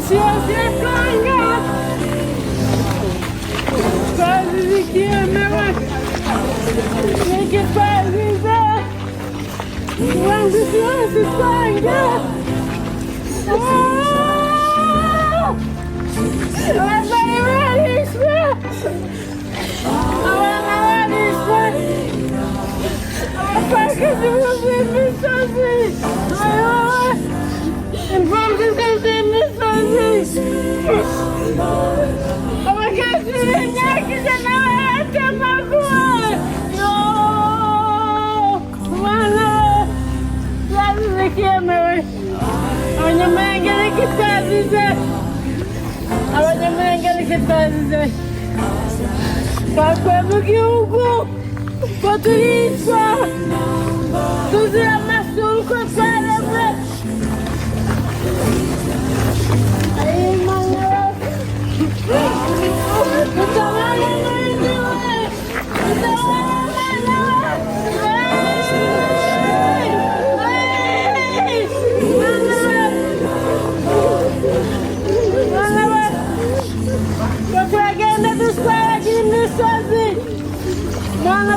Siwanga kazi zikiemewa nikipaziza wangu siwasipanga wanawalisha apaka ziwazimisazi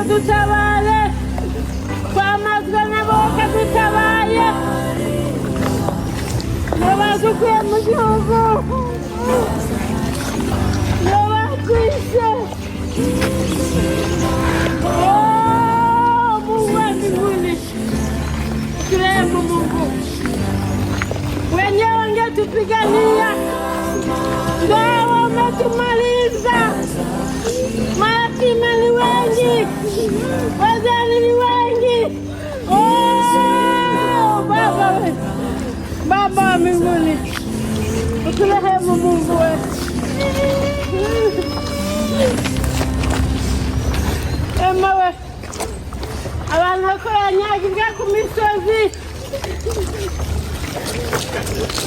tutawale kwa mazana boka tutawale nawazo kwa mjogo nawakuisha Mungu wa mbinguni turehemu Mungu wenyewe wangetupigania ndio wametumaliza mayatima ni wengi wazee ni wengi Baba wa mbinguni uturehemu Mungu wetu Emawe abantu bakoranyagirwa ku misozi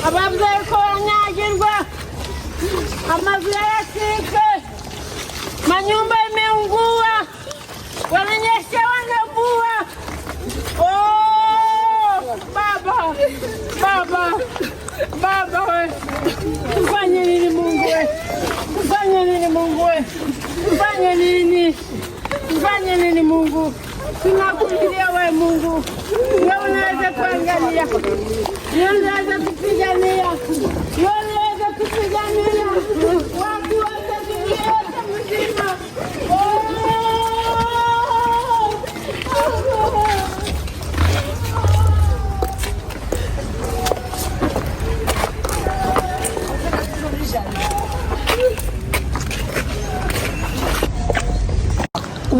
ababyeyi koranyagirwa amazu yaracitse manyumba imeungua wananyesha wanavua Baba we tufanye nini Mungu we tufanye nini Mungu we tufanye nini Mungu tunakulilia we Mungu wewe unaweza kuangalia wewe unaweza kupigania wewe unaweza kupigania watu wote duniani mzima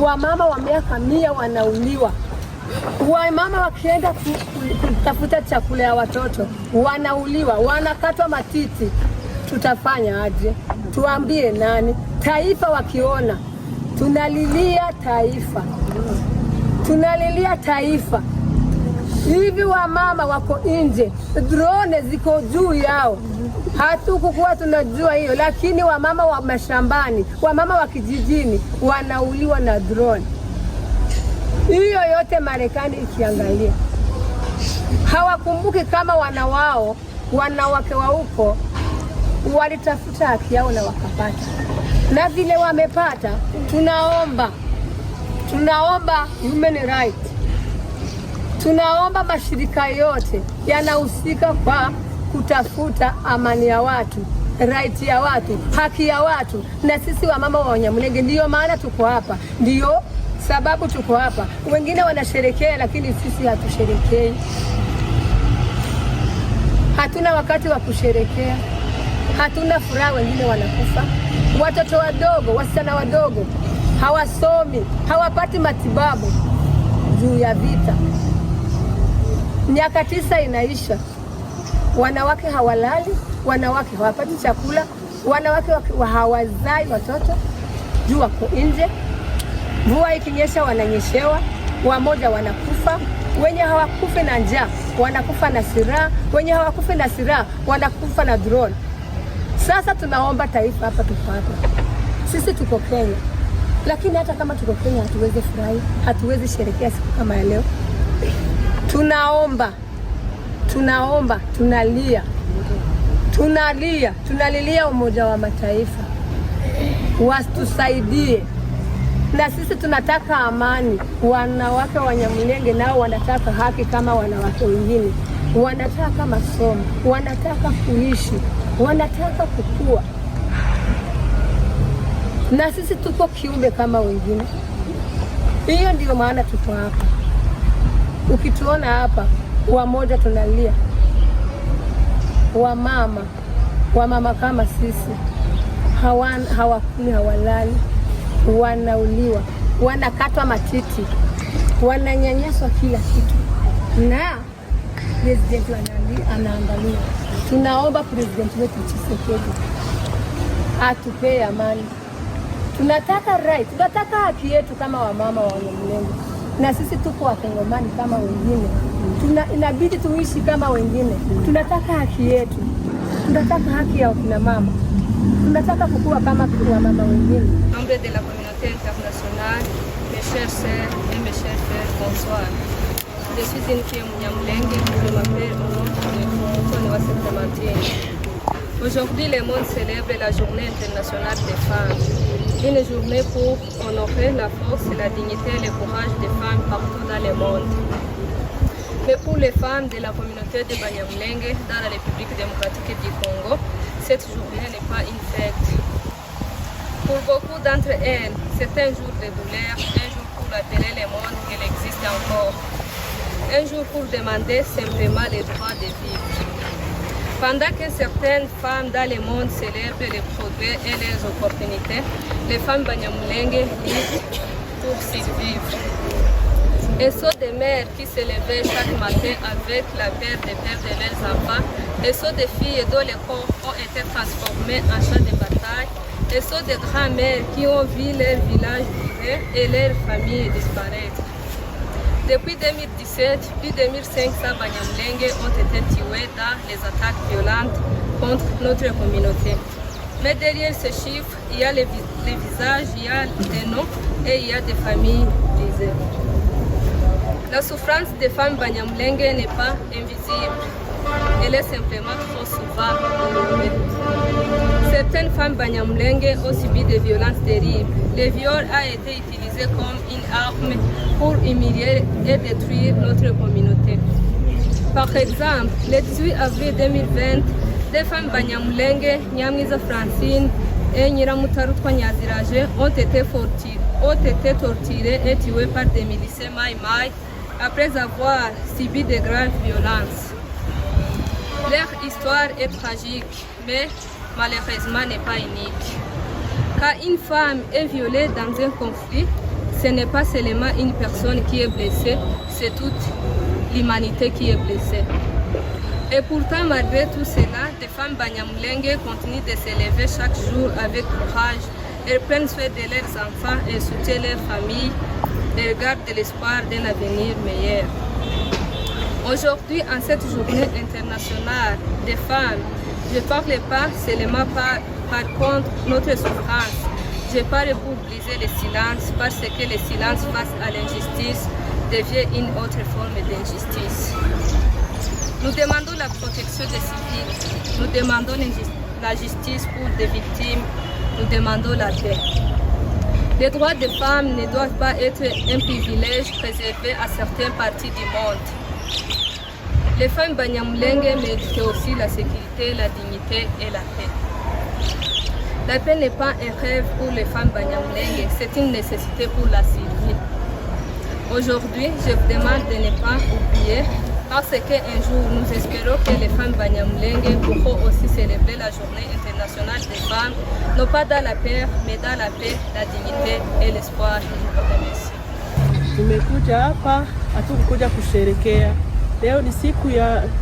Wamama wa miaka 100 wanauliwa. Wamama wakienda kutafuta chakula ya watoto wanauliwa, wanakatwa matiti. Tutafanya aje? Tuambie nani? Taifa wakiona tunalilia taifa. Hivi wamama wako nje, drone ziko juu yao. Hatukukuwa tunajua hiyo, lakini wamama wa mashambani, wamama wa kijijini wanauliwa na drone. Hiyo yote Marekani ikiangalia. Hawakumbuki kama wanawake wa huko walitafuta haki yao na wakapata. Na vile wamepata, tunaomba human rights. Tunaomba mashirika yote yanahusika kwa kutafuta amani ya watu, right ya watu, haki ya watu. Na sisi wamama wa Wanyamulenge ndio maana tuko hapa. Ndio sababu tuko hapa. Wengine wanasherekea lakini sisi hatusherekei. Hatuna wakati wa kusherekea. Hatuna furaha, wengine wanakufa. Watoto wadogo, wasichana wadogo hawasomi, hawapati matibabu juu ya vita. Miaka 9 inaisha. Wanawake hawalali, wanawake hawapati chakula, wanawake hawazai watoto juu wako nje. Mvua ikinyesha wananyeshewa, wamoja wanakufa. Wenye hawakufi na njaa wanakufa na silaha, wenye hawakufi na silaha wanakufa na drone. Sasa tunaomba taifa hapa tuko hapa. Sisi tuko Kenya. Lakini hata kama tuko Kenya hatuwezi furahi, hatuwezi sherekea siku kama ya leo. Tunaomba, tunalia. tunalilia Umoja wa Mataifa watusaidie, na sisi tunataka amani. Wanawake wa Nyamulenge nao wanataka haki kama wanawake wengine, wanataka masomo, wanataka kuishi, wanataka kukua, na sisi tuko kiumbe kama wengine. Hiyo ndio maana tuko hapa. Ukituona hapa wamoja tunalia, wamama kama sisi hawakuli, hawalali, wanauliwa, wanakatwa matiti, wananyanyaswa kila kitu, na president anaangalia. Tunaomba president wetu Tshisekedi atupee amani. Tunataka right, tunataka haki yetu kama wamama wa Nyamulenge, na sisi tuko Wakongomani kama wengine. Inabidi tuishi kama wengine. Tunataka haki yetu, tunataka haki ya kina mama, tunataka kukua kama wamama wengine. Membres de la communauté internationale, mes chers sœurs et mes chers frères, bonsoir. Je suis une fille Nyamulenge, je m'appelle Onoase Clémentine. Aujourd'hui, le monde célèbre la journée internationale des femmes. Une journée pour honorer la force, la dignité et le courage des femmes partout dans le monde. Mais pour les femmes de la communauté de Banyamulenge dans la République démocratique du Congo, cette journée n'est pas une fête. Pour beaucoup d'entre elles, c'est un jour de douleur, un jour pour rappeler le monde qu'elle existe encore, un jour pour demander simplement le droit de vivre. Pendant que certaines femmes dans le monde célèbrent les progrès et les opportunités, les femmes Banyamulenge luttent pour survivre. Elles sont des mères qui se levaient chaque matin avec la peur de perdre leurs enfants. Elles sont des filles dont les corps ont été transformés en champs de bataille. Elles sont des grands-mères qui ont vu leur village brûler et leur famille disparaître. Depuis 2017, plus de 1500 Banyamulenge ont été tués dans les attaques violentes contre notre communauté. Mais derrière ces chiffres, il y a les visages, il y a des noms et il y a des familles brisées. La souffrance des femmes Banyamulenge n'est pas invisible, elle est simplement trop souvent ignorée. Certaines femmes Banyamulenge ont subi des violences terribles. Le viol a été utilisé comme une arme pour humilier et détruire notre communauté. Par exemple, le 18 avril 2020, des femmes Banyamulenge, Nyamwiza Francine et Nyiramutarutwa Nyaziraje ont été torturées et tuées par des miliciens Mai Mai après avoir subi de graves violences. Leur histoire est tragique, mais malheureusement n'est pas unique. Quand une femme est violée dans un conflit, ce n'est pas seulement une personne qui est blessée, c'est toute l'humanité qui est blessée. Et pourtant, malgré tout cela, des femmes Banyamulenge continuent de se lever chaque jour avec courage. Elles prennent soin de leurs enfants et soutiennent leurs familles. Elles gardent de l'espoir d'un avenir meilleur. Aujourd'hui, en cette journée internationale des femmes, je ne parle pas seulement par contre notre souffrance. Je parle pour briser le silence parce que le silence face à l'injustice devient une autre forme d'injustice. Nous demandons la protection des civils, nous demandons la justice pour des victimes, nous demandons la paix. Les droits des femmes ne doivent pas être un privilège réservé à certaines parties du monde. Les femmes Banyamulenge méritent aussi la sécurité, la dignité et la paix. La paix n'est pas un rêve pour les femmes Banyamulenge, c'est une nécessité pour la survie. Aujourd'hui, je vous demande de ne pas oublier, parce qu'un jour, nous espérons que les femmes Banyamulenge pourront aussi célébrer la journée internationale des femmes, non pas dans la peur, mais dans la paix, la dignité et l'espoir. Tumekuja hapa, hatukukuja kusherekea. Leo ni siku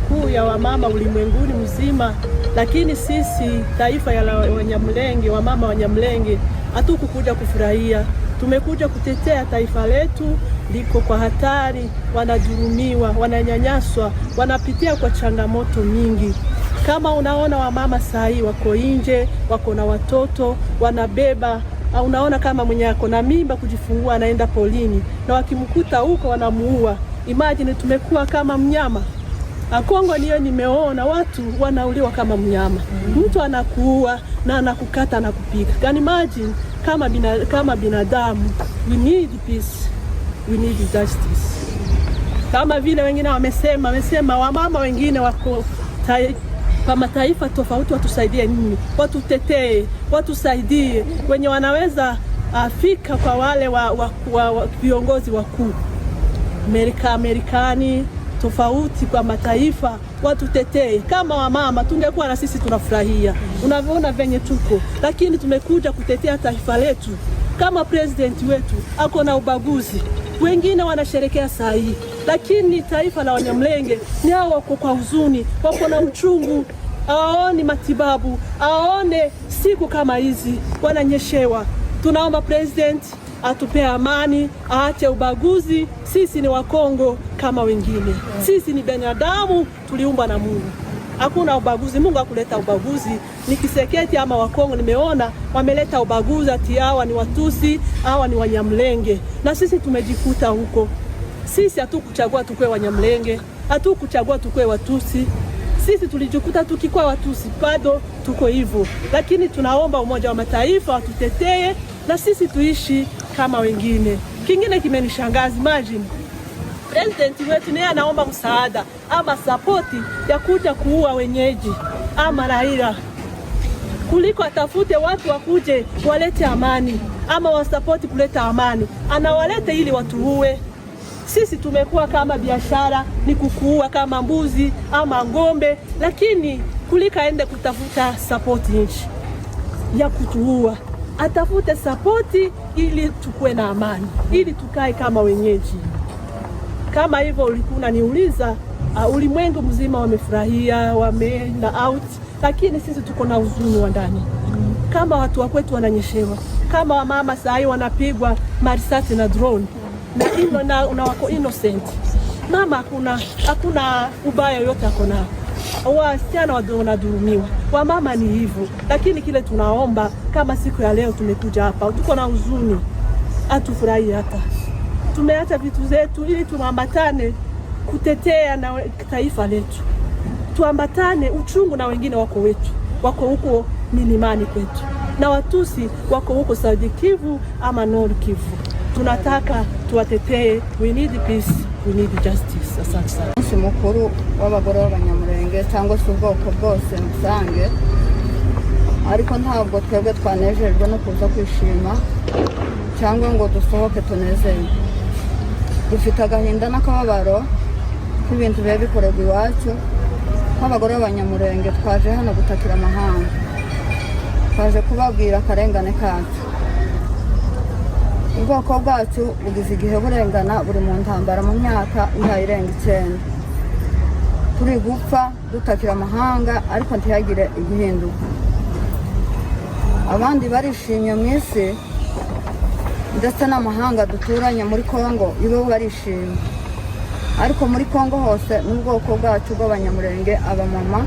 kuu ya wamama ulimwenguni mzima, lakini sisi taifa ya Wanyamulenge, wamama Wanyamulenge, hatukukuja kufurahia. Tumekuja kutetea taifa letu, liko kwa hatari, wanadhulumiwa, wananyanyaswa, wanapitia kwa changamoto nyingi. Kama unaona wamama sahi wako nje, wako na watoto, wanabeba, au unaona kama mwenye ako na mimba kujifungua anaenda polini, na wakimkuta huko wanamuua. Imagine tumekuwa kama mnyama. Kongo niyo nimeona watu wanauliwa kama mnyama. Mtu anakuua na anakukata na kupiga. Can imagine kama binadamu, we need peace, we need justice. Kama vile wengine wamesema wamama wengine wako kwa mataifa tofauti watusaidie nini? Watutetee, watusaidie wenye wanaweza afika kwa wale wa viongozi wakuu. Amerikani tofauti kwa mataifa watutetee. Kama wamama tungekuwa na sisi tunafurahia. Unavyoona venye tuko, lakini tumekuja kutetea taifa letu. Kama president wetu ako na ubaguzi, wengine wanasherekea saa hii, lakini taifa la Wanyamulenge ni hao wako kwa huzuni, wako na uchungu, aone matibabu, aone siku kama hizi wananyeshewa. Tunaomba president atupe amani, aache ubaguzi. Sisi ni Wakongo kama wengine. Sisi ni binadamu, tuliumbwa na Mungu. Hakuna ubaguzi, Mungu hakuleta ubaguzi. Ni Kiseketi ama Wakongo nimeona wameleta ubaguzi ati hawa ni Watusi, hawa ni Wanyamulenge. Na sisi tumejikuta huko. Sisi hatukuchagua tukue Wanyamulenge, hatukuchagua tukue Watusi. Sisi tulijikuta tukikuwa Watusi, bado tuko hivyo. Lakini tunaomba Umoja wa Mataifa watutetee na sisi tuishi kama wengine. Kingine kimenishangaza, imagine president wetu naye anaomba msaada ama sapoti ya kuja kuua wenyeji ama raia, kuliko atafute watu wakuje walete amani ama wasapoti kuleta amani, anawalete ili watuue. Sisi tumekuwa kama biashara ni kukuua kama mbuzi ama ngombe, lakini kulika ende kutafuta sapoti nchi ya kutuua, atafute sapoti ili tukue na amani, ili tukae kama wenyeji. Kama hivyo ulikuwa niuliza, ulimwengu mzima wamefurahia, wameenda out, lakini sisi tuko na huzuni wa ndani. Kama watu wa kwetu wananyeshewa, kama wamama saa hii wanapigwa marisasi na drone na wako innocent. Mama hakuna ubaya yote akona. Wasichana wanadhulumiwa. Wamama ni hivyo. Lakini kile tunaomba kama siku ya leo tumekuja hapa, tuko na huzuni. Atufurahi hata. Tumeacha vitu zetu ili tuambatane kutetea na taifa letu. Tuambatane uchungu na wengine wako wetu. Wako huko milimani kwetu. Na Watusi wako huko South Kivu ama North Kivu. Tunataka tuwatetee. We need peace, we need justice. Asante sana. Umunsi mukuru w'abagore b'Abanyamulenge cyangwa se ubwoko bwose musange, ariko ntabwo twebwe twanejejwe no kuza kwishima cyangwa ngo dusohoke tunezerwe. Dufite agahinda n'akababaro k'ibintu biba bikorerwa iwacu. Nk'abagore b'Abanyamulenge twaje hano gutakira amahanga, twaje kubabwira akarengane kacu. Ubwoko bwacu bugize igihe burengana, buri mu ntambara mu myaka irenga 9. Turi gupfa dutakira amahanga ariko ntihagire igihinduka. Abandi barishimye mu isi ndetse n'amahanga duturanye muri Kongo ibo barishimye, ariko muri Kongo hose n'ubwoko bwacu bw'Abanyamulenge abamama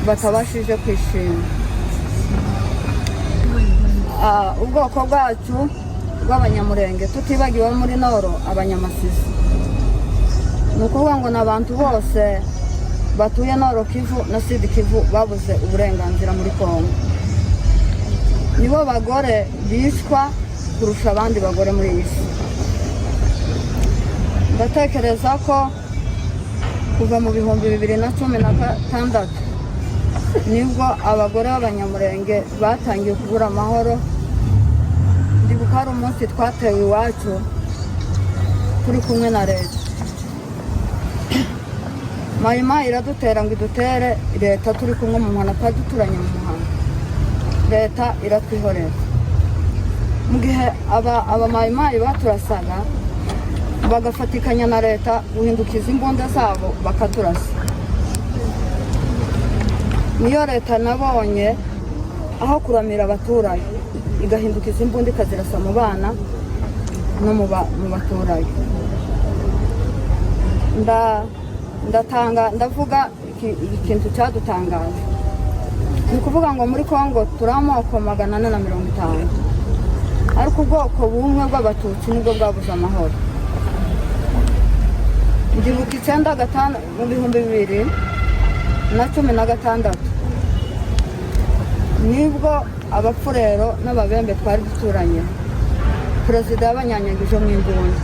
batabashije kwishima. Ubwoko bwacu bw'Abanyamulenge tutibagiwe muri Noro Abanyamasisi, nukuvuga ngo n'abantu bose batuye Noro Kivu na Sud Kivu babuze uburenganzira muri Kongo. Nibo bagore bishwa kurusha abandi bagore muri isi. Ndatekereza ko kuva mu 2016 nibwo abagore b'Abanyamulenge batangiye kubura amahoro. Ndibuka hari umunsi twatewe iwacu turi kumwe na leta. Mayima iradutera ngo idutere, leta turi kumwe mu muhanda, twaduturanye mu muhanda. Leta iratwihorera. Mu gihe aba mayimayi baturasaga bagafatikanya na leta guhindukiza imbunda zabo bakaturasa. Niyo leta nabonye aho kuramira abaturage igahindukiza imbunda ikazirasa mu bana no mu baturage. Ndavuga ikintu cyadutangaje. Ni kuvuga ngo muri Kongo turamoko 450, ariko ubwoko bumwe bw'Abatutsi nibwo bwabuze amahoro. ndibuka 1995 mu 2016 nibwo abapfurero n'ababembe twari duturanye perezida yabanyanyagije mu imbunda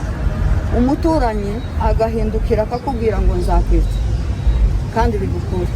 umuturanyi agahindukira akakubwira ngo nzakwica kandi bigukura